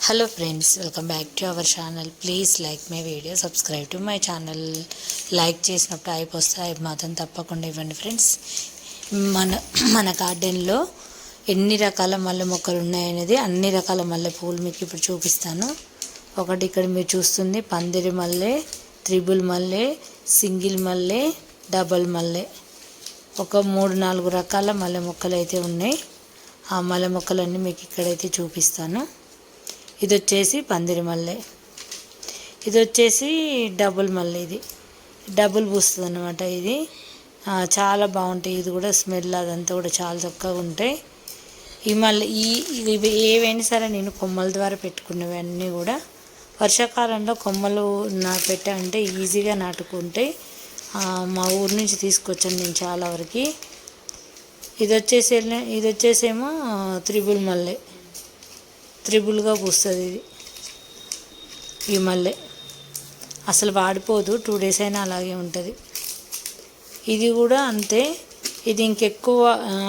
Hello friends, welcome back to our channel. Please like my video, subscribe to my channel. Like చేసినప్పుడు ఐప్ వస్తే ఐప్ మాత్రం తప్పకుండా ఇవ్వండి friends. మన మన గార్డెన్లో ఎన్ని రకాల మల్లె మొక్కలు ఉన్నాయనేది, అన్ని రకాల మల్లె పువ్వులు మీకు ఇప్పుడు చూపిస్తాను. ఒకటి ఇక్కడ మీరు చూస్తుంది పందిరి మల్లె, త్రిబుల్ మల్లె, సింగిల్ మల్లె, డబల్ మల్లె, ఒక 3-4 రకాల మల్లె మొక్కలు అయితే ఉన్నాయి. ఆ మల్లె మొక్కలన్నీ మీకు ఇక్కడైతే చూపిస్తాను. ఇది వచ్చేసి పందిరి మల్లె, ఇది వచ్చేసి డబుల్ మల్లె. ఇది డబుల్ పూస్తుంది అన్నమాట. ఇది చాలా బాగుంటాయి. ఇది కూడా స్మెల్ అదంతా కూడా చాలా చక్కగా ఉంటాయి. ఈ మల్లె ఇవి ఏవైనా సరే నేను కొమ్మల ద్వారా పెట్టుకున్నవి అన్నీ కూడా వర్షాకాలంలో కొమ్మలు పెట్టాలంటే ఈజీగా నాటుకుంటాయి. మా ఊరు నుంచి తీసుకొచ్చాను నేను చాలా వరకు. ఇది వచ్చేసేమో త్రిబుల్ మల్లె, త్రిబుల్గా పూస్తుంది. ఈ మల్లె అసలు వాడిపోదు, 2 days అయినా అలాగే ఉంటుంది. ఇది కూడా అంతే. ఇది ఇంకెక్కువ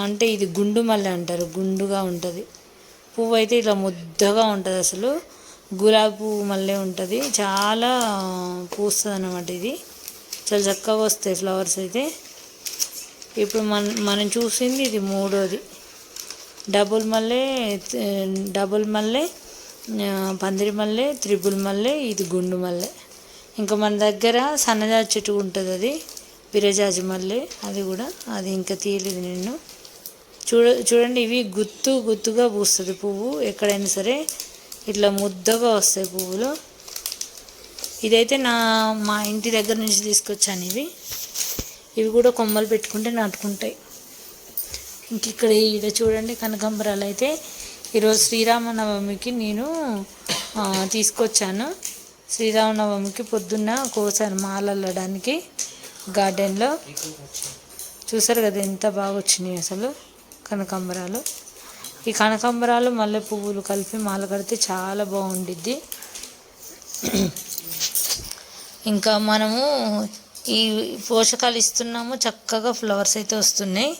అంటే ఇది గుండు మల్లె అంటారు, గుండుగా ఉంటుంది. పువ్వు అయితే ఇలా ముద్దగా ఉంటుంది. అసలు గులాబీ పువ్వు మల్లె ఉంటుంది, చాలా పూస్తుంది అన్నమాట. ఇది చాలా చక్కగా వస్తాయి ఫ్లవర్స్ అయితే. ఇప్పుడు మనం చూసింది ఇది 3వది. డబుల్ మల్లె, పందిరి మల్లె, త్రిబుల్ మల్లె, ఇది గుండు మల్లె. ఇంకా మన దగ్గర సన్నజాజి చెట్టు ఉంటుంది, అది విరజాజి మల్లె. అది ఇంకా తీయలేదు నేను. చూడండి, ఇవి గుత్తుగా పూస్తుంది పువ్వు. ఎక్కడైనా సరే ఇట్లా ముద్దగా వస్తాయి పువ్వులు. ఇదైతే మా ఇంటి దగ్గర నుంచి తీసుకొచ్చాను. ఇవి కూడా కొమ్మలు పెట్టుకుంటే నాటుకుంటాయి. ఇంక ఇక్కడ చూడండి, కనకాంబరాలు అయితే ఈరోజు శ్రీరామనవమికి నేను తీసుకొచ్చాను. శ్రీరామనవమికి పొద్దున్న కోసాను మాల అల్లడానికి గార్డెన్లో. చూసారు కదా ఎంత బాగా వచ్చినాయి అసలు కనకాంబరాలు. ఈ కనకాంబరాలు మల్లె పువ్వులు కలిపి మాల కడితే చాలా బాగుండిద్ది. ఇంకా మనము ఈ పోషకాలు ఇస్తున్నాము, చక్కగా ఫ్లవర్స్ అయితే వస్తున్నాయి.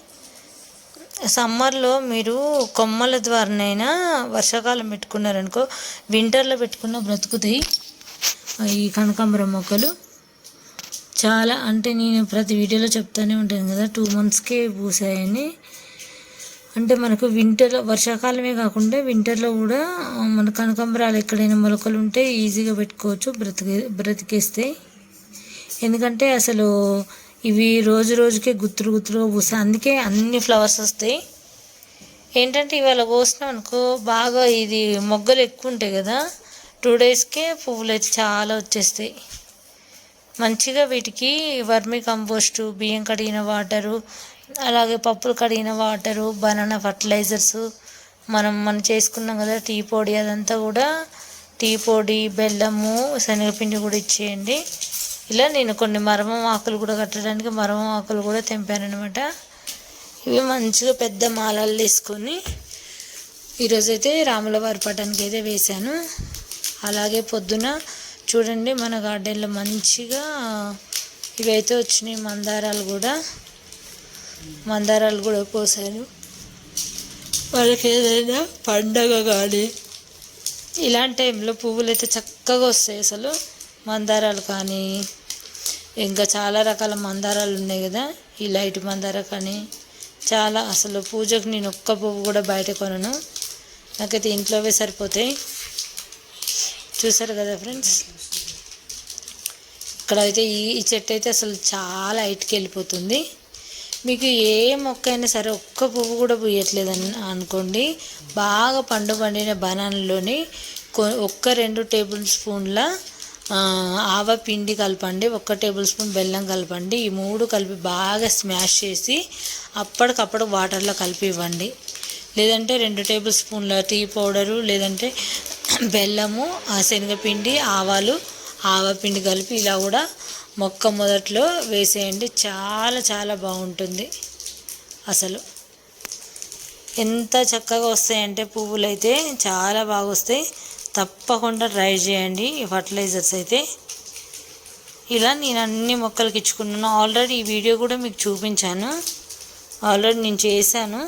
సమ్మర్లో మీరు కొమ్మల ద్వారానైనా వర్షాకాలం పెట్టుకున్నారనుకో, వింటర్లో పెట్టుకున్న బ్రతుకుతాయి ఈ కనకాంబరం మొక్కలు. చాలా అంటే నేను ప్రతి వీడియోలో చెప్తానే ఉంటాను కదా, 2 monthsకే పూసాయని. అంటే మనకు వర్షాకాలమే కాకుండా వింటర్లో కూడా మన కనకాంబరాలు ఎక్కడైనా మొలకలు ఉంటే ఈజీగా పెట్టుకోవచ్చు, బ్రతికేస్తాయి. ఎందుకంటే అసలు ఇవి రోజుకే గుత్తులుగా పూస్తాయి, అందుకే అన్ని ఫ్లవర్స్ వస్తాయి. ఏంటంటే ఇవాళ కోసినాం అనుకో, బాగా ఇది మొగ్గలు ఎక్కువ ఉంటాయి కదా, 2 daysకే పువ్వులు అయితే చాలా వచ్చేస్తాయి. మంచిగా వీటికి వర్మీ కంపోస్టు, బియ్యం కడిగిన వాటరు, అలాగే పప్పులు కడిగిన వాటరు, బనానా ఫర్టిలైజర్స్, మనం చేసుకున్నాం కదా టీ పొడి, అదంతా కూడా టీ పొడి, బెల్లము, శనగపిండి కూడా ఇచ్చేయండి. ఇలా నేను కొన్ని మరమం ఆకులు కూడా కట్టడానికి మరమం ఆకులు కూడా తెంపాను అనమాట. ఇవి మంచిగా పెద్ద మాలలు తీసుకొని ఈరోజైతే రాముల వారి పటానికి అయితే వేశాను. అలాగే పొద్దున చూడండి మన గార్డెన్లో మంచిగా ఇవైతే వచ్చినాయి. మందారాలు కూడా కోసాను. వాళ్ళకి ఏదైనా పండగ కానీ ఇలాంటి టైంలో పువ్వులు అయితే చక్కగా వస్తాయి అసలు. మందారాలు కానీ ఇంకా చాలా రకాల మందారాలు ఉన్నాయి కదా, ఈ లైట్ మందార కానీ చాలా. అసలు పూజకు నేను ఒక్క పువ్వు కూడా బయట కొనను, నాకైతే ఇంట్లోవే సరిపోతాయి. చూసారు కదా ఫ్రెండ్స్, ఇక్కడ అయితే ఈ చెట్టు అయితే అసలు చాలా హైట్కి వెళ్ళిపోతుంది. మీకు ఏ మొక్క అయినా సరే ఒక్క పువ్వు కూడా పూయట్లేదని అనుకోండి, బాగా పండిన బనానాలోని 1-2 tablespoons ఆవపిండి కలపండి, 1 tablespoon బెల్లం కలపండి. ఈ 3 కలిపి బాగా స్మాష్ చేసి అప్పటికప్పుడు వాటర్లో కలిపి ఇవ్వండి. లేదంటే 2 tablespoons టీ పౌడరు, లేదంటే బెల్లము, శనగపిండి, ఆవపిండి కలిపి ఇలా కూడా మొక్క మొదట్లో వేసేయండి. చాలా చాలా బాగుంటుంది. అసలు ఎంత చక్కగా వస్తాయంటే పువ్వులు అయితే చాలా బాగా వస్తాయి. తప్పకుండా ట్రై చేయండి ఈ ఫర్టిలైజర్స్ అయితే. ఇలా నేను అన్ని మొక్కలకి ఇచ్చుకున్నాను. ఆల్రెడీ ఈ వీడియో కూడా మీకు చూపించాను, ఆల్రెడీ నేను చేశాను.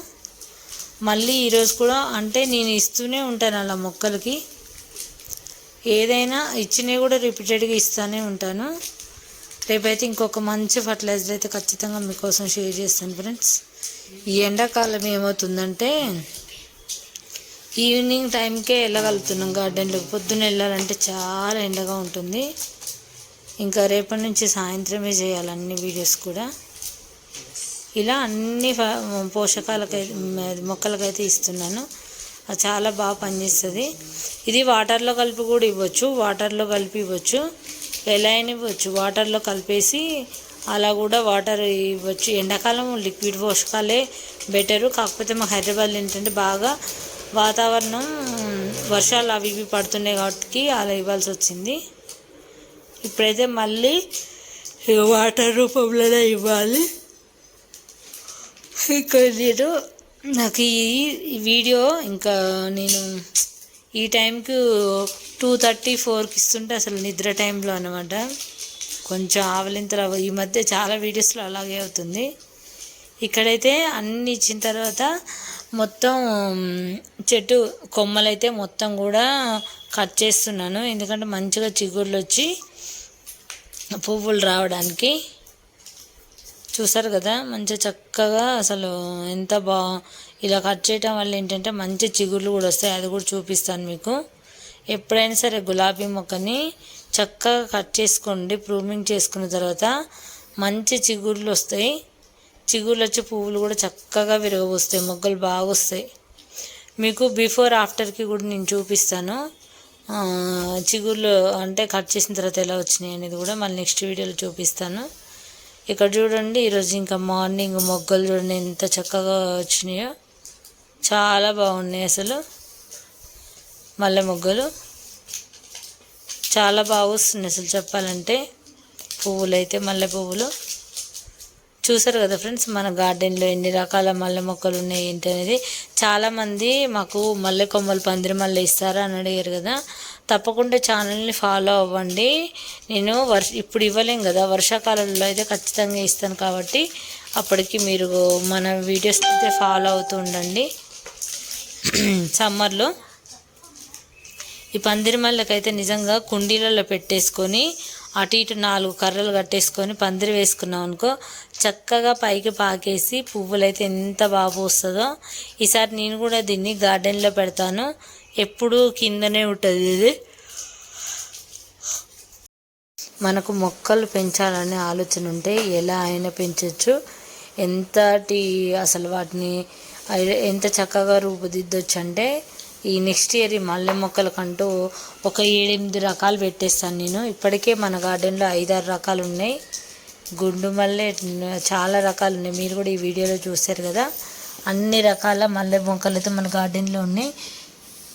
మళ్ళీ ఈరోజు కూడా అంటే నేను ఇస్తూనే ఉంటాను అలా మొక్కలకి. ఏదైనా ఇచ్చినవి కూడా రిపీటెడ్గా ఇస్తూనే ఉంటాను. రేపైతే ఇంకొక మంచి ఫర్టిలైజర్ అయితే ఖచ్చితంగా మీకోసం షేర్ చేస్తాను ఫ్రెండ్స్. ఈ ఎండాకాలం ఏమవుతుందంటే ఈవినింగ్ టైంకే వెళ్ళగలుగుతున్నాం గార్డెన్లోకి. పొద్దున్న వెళ్ళాలంటే చాలా ఎండగా ఉంటుంది. ఇంకా రేపటి నుంచి సాయంత్రమే చేయాలి అన్ని వీడియోస్ కూడా. ఇలా అన్ని పోషకాలకైతే మొక్కలకైతే ఇస్తున్నాను. అది చాలా బాగా పనిచేస్తుంది. ఇది వాటర్లో కలిపి కూడా ఇవ్వచ్చు, వాటర్లో కలిపి ఇవ్వచ్చు, ఎలా అయినా ఇవ్వచ్చు. వాటర్లో కలిపేసి అలా కూడా వాటర్ ఇవ్వచ్చు. ఎండాకాలం లిక్విడ్ పోషకాలే బెటరు. కాకపోతే మా హైదరాబాద్లో ఏంటంటే బాగా వాతావరణం వర్షాలు అవి ఇవి పడుతున్నాయి కాబట్టి అలా ఇవ్వాల్సి వచ్చింది. ఇప్పుడైతే మళ్ళీ వాటర్ రూపంలోనే ఇవ్వాలి. ఇంకా నేను నాకు ఈ వీడియో ఇంకా నేను ఈ టైంకి 2:30-4కి ఇస్తుంటే అసలు నిద్ర టైంలో అనమాట. కొంచెం ఆవలింతలు ఈ మధ్య చాలా వీడియోస్లో అలాగే అవుతుంది. ఇక్కడైతే అన్నీ ఇచ్చిన తర్వాత మొత్తం చెట్టు కొమ్మలైతే మొత్తం కూడా కట్ చేస్తున్నాను. ఎందుకంటే మంచిగా చిగుర్లు వచ్చి పువ్వులు రావడానికి. చూసారు కదా మంచిగా చక్కగా అసలు ఎంత ఇలా కట్ చేయటం వల్ల ఏంటంటే మంచి చిగుర్లు కూడా వస్తాయి. అది కూడా చూపిస్తాను మీకు. ఎప్పుడైనా సరే గులాబీ మొక్కని చక్కగా కట్ చేసుకోండి. ప్రూనింగ్ చేసుకున్న తర్వాత మంచి చిగుర్లు వస్తాయి. చిగుర్లు వచ్చి పువ్వులు కూడా చక్కగా విరగబోస్తాయి, మొగ్గలు బాగా వస్తాయి. మీకు బిఫోర్ ఆఫ్టర్కి కూడా నేను చూపిస్తాను. చిగుర్లు అంటే కట్ చేసిన తర్వాత ఎలా వచ్చినాయి అనేది కూడా మళ్ళీ నెక్స్ట్ వీడియోలో చూపిస్తాను. ఇక్కడ చూడండి, ఈరోజు ఇంకా మార్నింగ్ మొగ్గలు చూడండి ఎంత చక్కగా వచ్చినాయో, చాలా బాగున్నాయి. అసలు మల్లె మొగ్గలు చాలా బాగా వస్తున్నాయి అసలు చెప్పాలంటే. పువ్వులు అయితే మల్లె పువ్వులు చూసారు కదా ఫ్రెండ్స్, మన గార్డెన్లో ఎన్ని రకాల మల్లె మొక్కలు ఉన్నాయి ఏంటి అనేది. చాలామంది మాకు మల్లె కొమ్మలు పందిరి మల్లె ఇస్తారా అని అడిగారు కదా. తప్పకుండా ఛానల్ని ఫాలో అవ్వండి. నేను ఇప్పుడు ఇవ్వలేం కదా, వర్షాకాలంలో అయితే ఖచ్చితంగా ఇస్తాను కాబట్టి అప్పటికి మీరు మన వీడియోస్ అయితే ఫాలో అవుతూ ఉండండి. సమ్మర్లో ఈ పందిరి మల్లెకైతే నిజంగా కుండీలలో పెట్టేసుకొని అటు ఇటు 4 కర్రలు కట్టేసుకొని పందిరి వేసుకున్నాం అనుకో, చక్కగా పైకి పాకేసి పువ్వులైతే ఎంత బాగా వస్తుందో. ఈసారి నేను కూడా దీన్ని గార్డెన్లో పెడతాను. ఎప్పుడూ కిందనే ఉంటుంది ఇది. మనకు మొక్కలు పెంచాలనే ఆలోచన ఉంటే ఎలా అయినా పెంచవచ్చు. అసలు వాటిని ఎంత చక్కగా రూపుదిద్దొచ్చు అంటే ఈ నెక్స్ట్ ఇయర్ ఈ మల్లె మొక్కలకంటూ ఒక 7-8 రకాలు పెట్టేస్తాను నేను. ఇప్పటికే మన గార్డెన్లో 5-6 రకాలు ఉన్నాయి. గుండు మల్లె చాలా రకాలు ఉన్నాయి. మీరు కూడా ఈ వీడియోలో చూస్తారు కదా, అన్ని రకాల మల్లె మొక్కలు అయితే మన గార్డెన్లో ఉన్నాయి.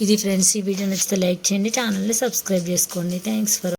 ఇది ఫ్రెండ్స్, ఈ వీడియో నచ్చితే లైక్ చేయండి, ఛానల్ని సబ్స్క్రైబ్ చేసుకోండి. Thanks for